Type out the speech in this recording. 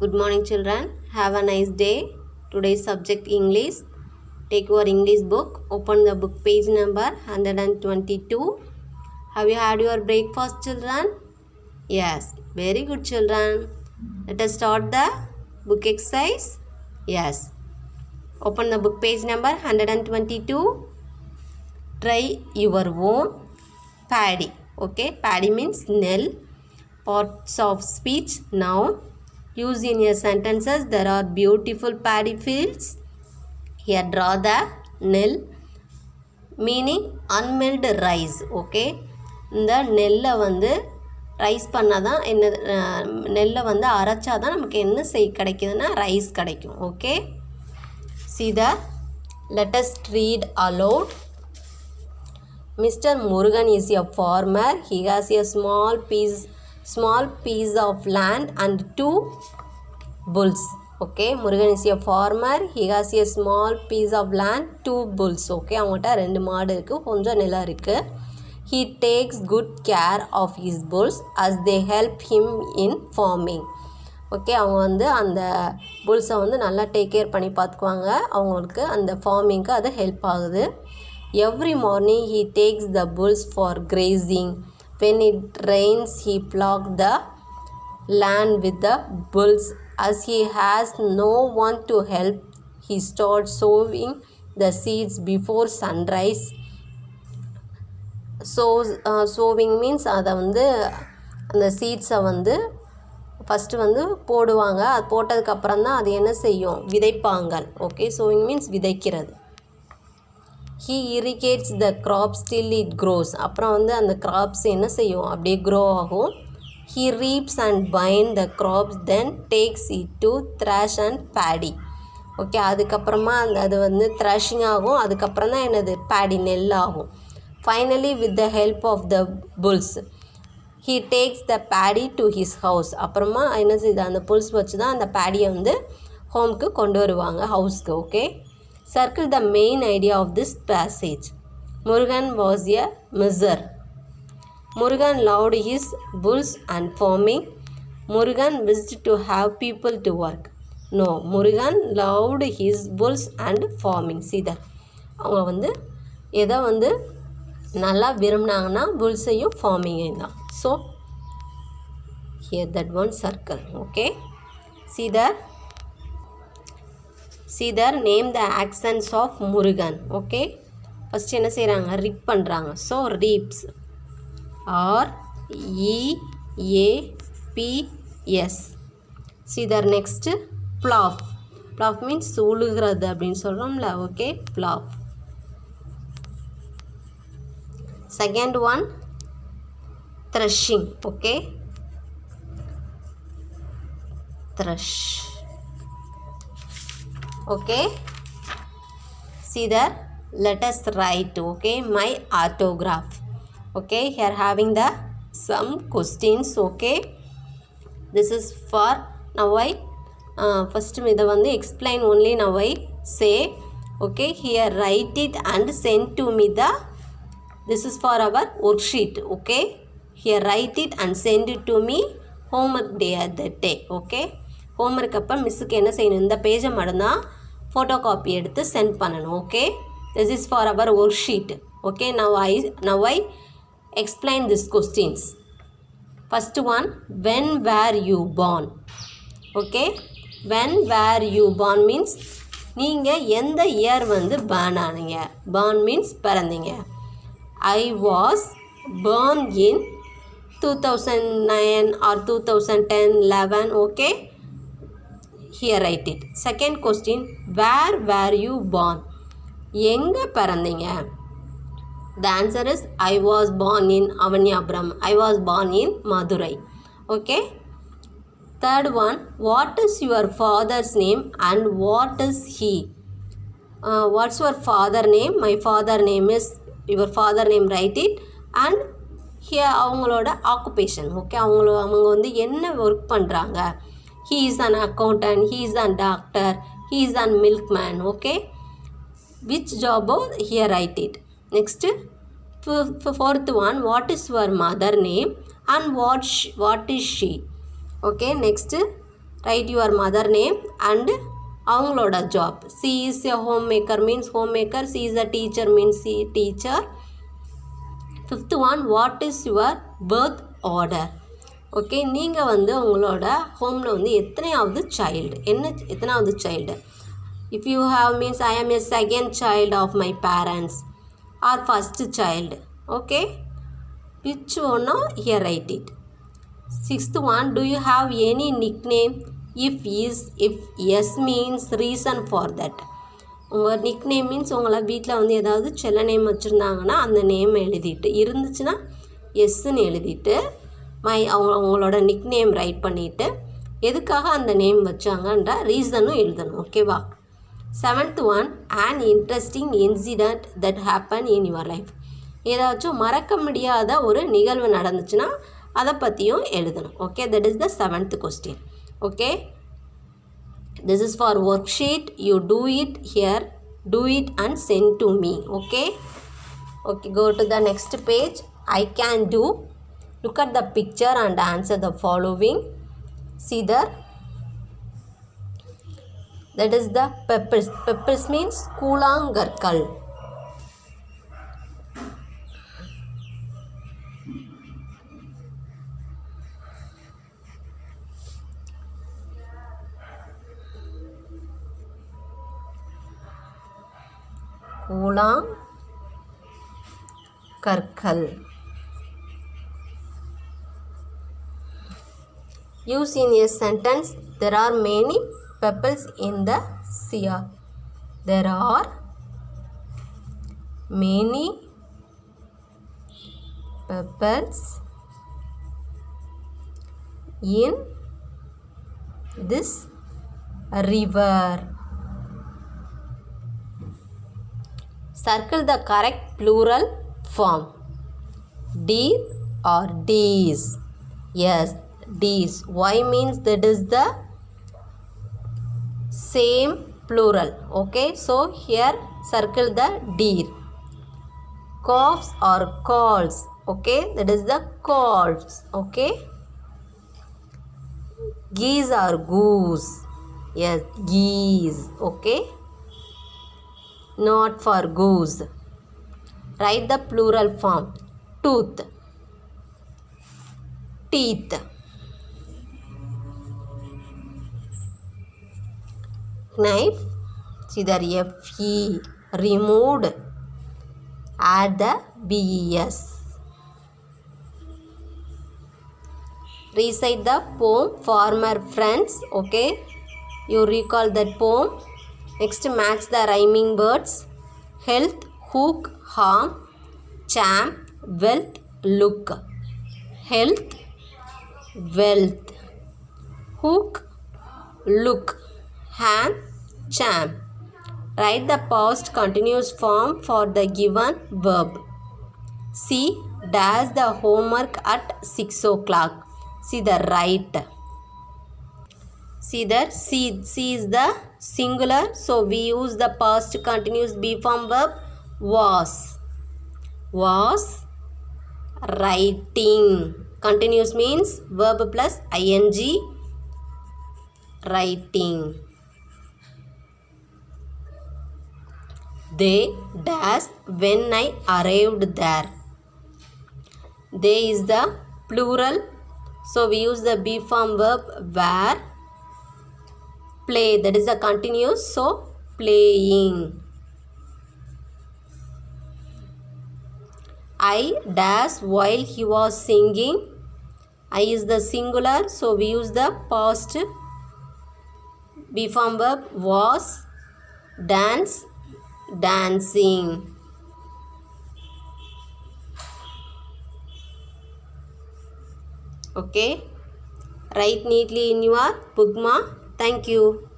Good morning, children. Have a nice day. Today's subject English. Take your English book. Open the book page number 122. Have you had your breakfast, children? Yes. Very good, children. Let us start the book exercise. Yes. Open the book page number 122. Try your own paddy. Okay. Paddy means nell. Parts of speech. Noun. Use in your sentences. There are beautiful paddy fields. Here draw the nell. Meaning unmilled rice. Okay. இந்த நெல்லை வந்து rice பண்ணாதான் என்ன நெல்லை வந்து அரைச்சாதான் நமக்கு என்ன கிடைக்குதுன்னா rice கிடைக்கும். Okay. See the let us read aloud. Mr. Murugan is a farmer. He has a small piece of land and 2 bulls. Okay, Murugan is a farmer. He has a small piece of land, 2 bulls. Okay, அவங்ககிட்ட 2 மாடு இருக்கு, கொஞ்சம் நிலம் இருக்கு. He takes good care of his bulls as they help him in farming. Okay, அவங்க வந்து அந்த புல்ஸை வந்து நல்லா டேக் கேர் பண்ணி பார்த்துக்குவாங்க. அவங்களுக்கு அந்த ஃபார்மிங்க்கு அது ஹெல்ப் ஆகுது. Every morning he takes the bulls for grazing. When it rains, he plows the land with the bulls. As he has no one to help, he starts sowing the seeds before sunrise. Sowing means அதை வந்து அந்த சீட்ஸை வந்து first வந்து போடுவாங்க. அது போட்டதுக்கப்புறம் தான் அது என்ன செய்யும், விதைப்பாங்க. ஓகே, sowing means விதைக்கிறது. He irrigates the crops till it grows. அப்புறம் வந்து அந்த கிராப்ஸ் என்ன செய்யும், அப்படியே க்ரோ ஆகும். He reaps and binds the crops, then takes it to thrash and paddy. Okay, அதுக்கப்புறமா அது வந்து த்ராஷிங் ஆகும். அதுக்கப்புறம் தான் என்னது, பேடி நெல் ஆகும். Finally, with the help of the bulls, he takes the paddy to his house. அப்புறமா என்ன செய்யுது, அந்த புல்ஸ் வச்சு தான் அந்த பேடியை வந்து ஹோம்க்கு கொண்டு வருவாங்க, ஹவுஸ்க்கு. Okay. Circle the main idea of this passage. Murugan was a miser. Murugan loved his bulls and farming. Murugan wished to have people to work. No, Murugan loved his bulls and farming. See that? அவங்க வந்து எதை வந்து நல்லா விரும்பினாங்கன்னா புல்ஸையும் ஃபார்மிங்கையும் தான். So here that one circle. Okay. See there, name the accents of Murugan. Okay. First என்ன செய்கிறாங்க, rib பண்ணுறாங்க. So reaps, REAPS. See there, next plough. Plough means உழுகிறது அப்படின்னு சொல்கிறோம்ல. Okay, plough. Second one, threshing. Okay, thresh. Okay, see there, let us write. Okay, my autograph. Okay, here having the some questions. Okay, this is for now I first இதை வந்து explain only now I say. Okay, here write it and send to me the, this is for our worksheet. Okay, here write it and send it to me homework day at that day. Okay, homework அப்போ மிஸ்ஸுக்கு என்ன செய்யணும், இந்த பேஜை மட்டும்தான் photo copy எடுத்து send பண்ணணும். Okay, this is for our worksheet. Okay, now I explain these questions. First one, when were you born? Okay, when were you born means நீங்கள் எந்த இயர் வந்து born ஆனீங்க. born means பிறந்தீங்க. I was born in 2009 or 2010, 11. Okay, here write it. Second question, where were you born? எங்கே பிறந்தீங்க. The answer is I was born in Avaniyapuram. I was born in Madurai. Okay. Third one, what is your father's name and what is he? What's your father name? My father name is, your father name write it, and here அவங்களோட occupation. Okay, அவங்க வந்து என்ன work பண்ணுறாங்க. he is an accountant, he is a doctor, he is a milkman. Okay, which job, here write it. Next, fourth one, what is your mother name and what is she. Okay, next write your mother name and அவங்களோட job. She is a homemaker means homemaker. She is a teacher means teacher. Fifth one, what is your birth order? Okay, நீங்கள் வந்து உங்களோட ஹோமில் வந்து எத்தனையாவது child, எத்தனாவது child? If you have means I am a second child of my parents or first child. Okay, which ஒன்னோ here write it. Sixth one, do you have any nickname? if yes means reason for that. உங்கள் nickname means உங்களை வீட்டில் வந்து ஏதாவது செல்ல name வச்சுருந்தாங்கன்னா அந்த name எழுதிட்டு, இருந்துச்சுன்னா எஸ்ன்னு எழுதிட்டு அவங்களோட நிக்நேம் ரைட் பண்ணிவிட்டு எதுக்காக அந்த நேம் வச்சாங்கன்ற ரீசனும் எழுதணும். ஓகேவா? Seventh one, an interesting incident that happened in your life. ஏதாச்சும் மறக்க முடியாத ஒரு நிகழ்வு நடந்துச்சுன்னா அதை பற்றியும் எழுதணும். Okay, that is the 7th question. Okay, this is for worksheet. You do it and send to me. Okay, go to the next page. I can do. Look at the picture and answer the following. See there, that is the peppers. Peppers means கூழாங்கற்கள். கூழாங்கற்கள். Use in a sentence, there are many pebbles in the sea. There are many pebbles in this river. Circle the correct plural form. Deer or dees? Yes, dees. Why means that is the same plural. Okay, so here circle the deer. Calves or calves? Okay, that is the calves. Okay, geese or goose? Yes, geese. Okay, not for goose. Write the plural form. Tooth, teeth. Knife, see the F-E, removed, add the B-E-S. Recite the poem Farmer Friends. Okay, you recall that poem. Next, match the rhyming words. Health, hook, harm, charm, wealth, look. Health, wealth, hook, look, hand, charm. Write the past continuous form for the given verb. C does the homework at 6 o'clock. See the right. See there, C is the singular, so we use the past continuous be form verb was. Was writing. Continuous means verb plus ing. Writing. They dash when I arrived there. They is the plural, so we use the be form verb were. Play, that is the continuous, so playing. I dash while he was singing. I is the singular, so we use the past be form verb was. Dance, dancing. Okay, write neatly in your bookmark. Thank you.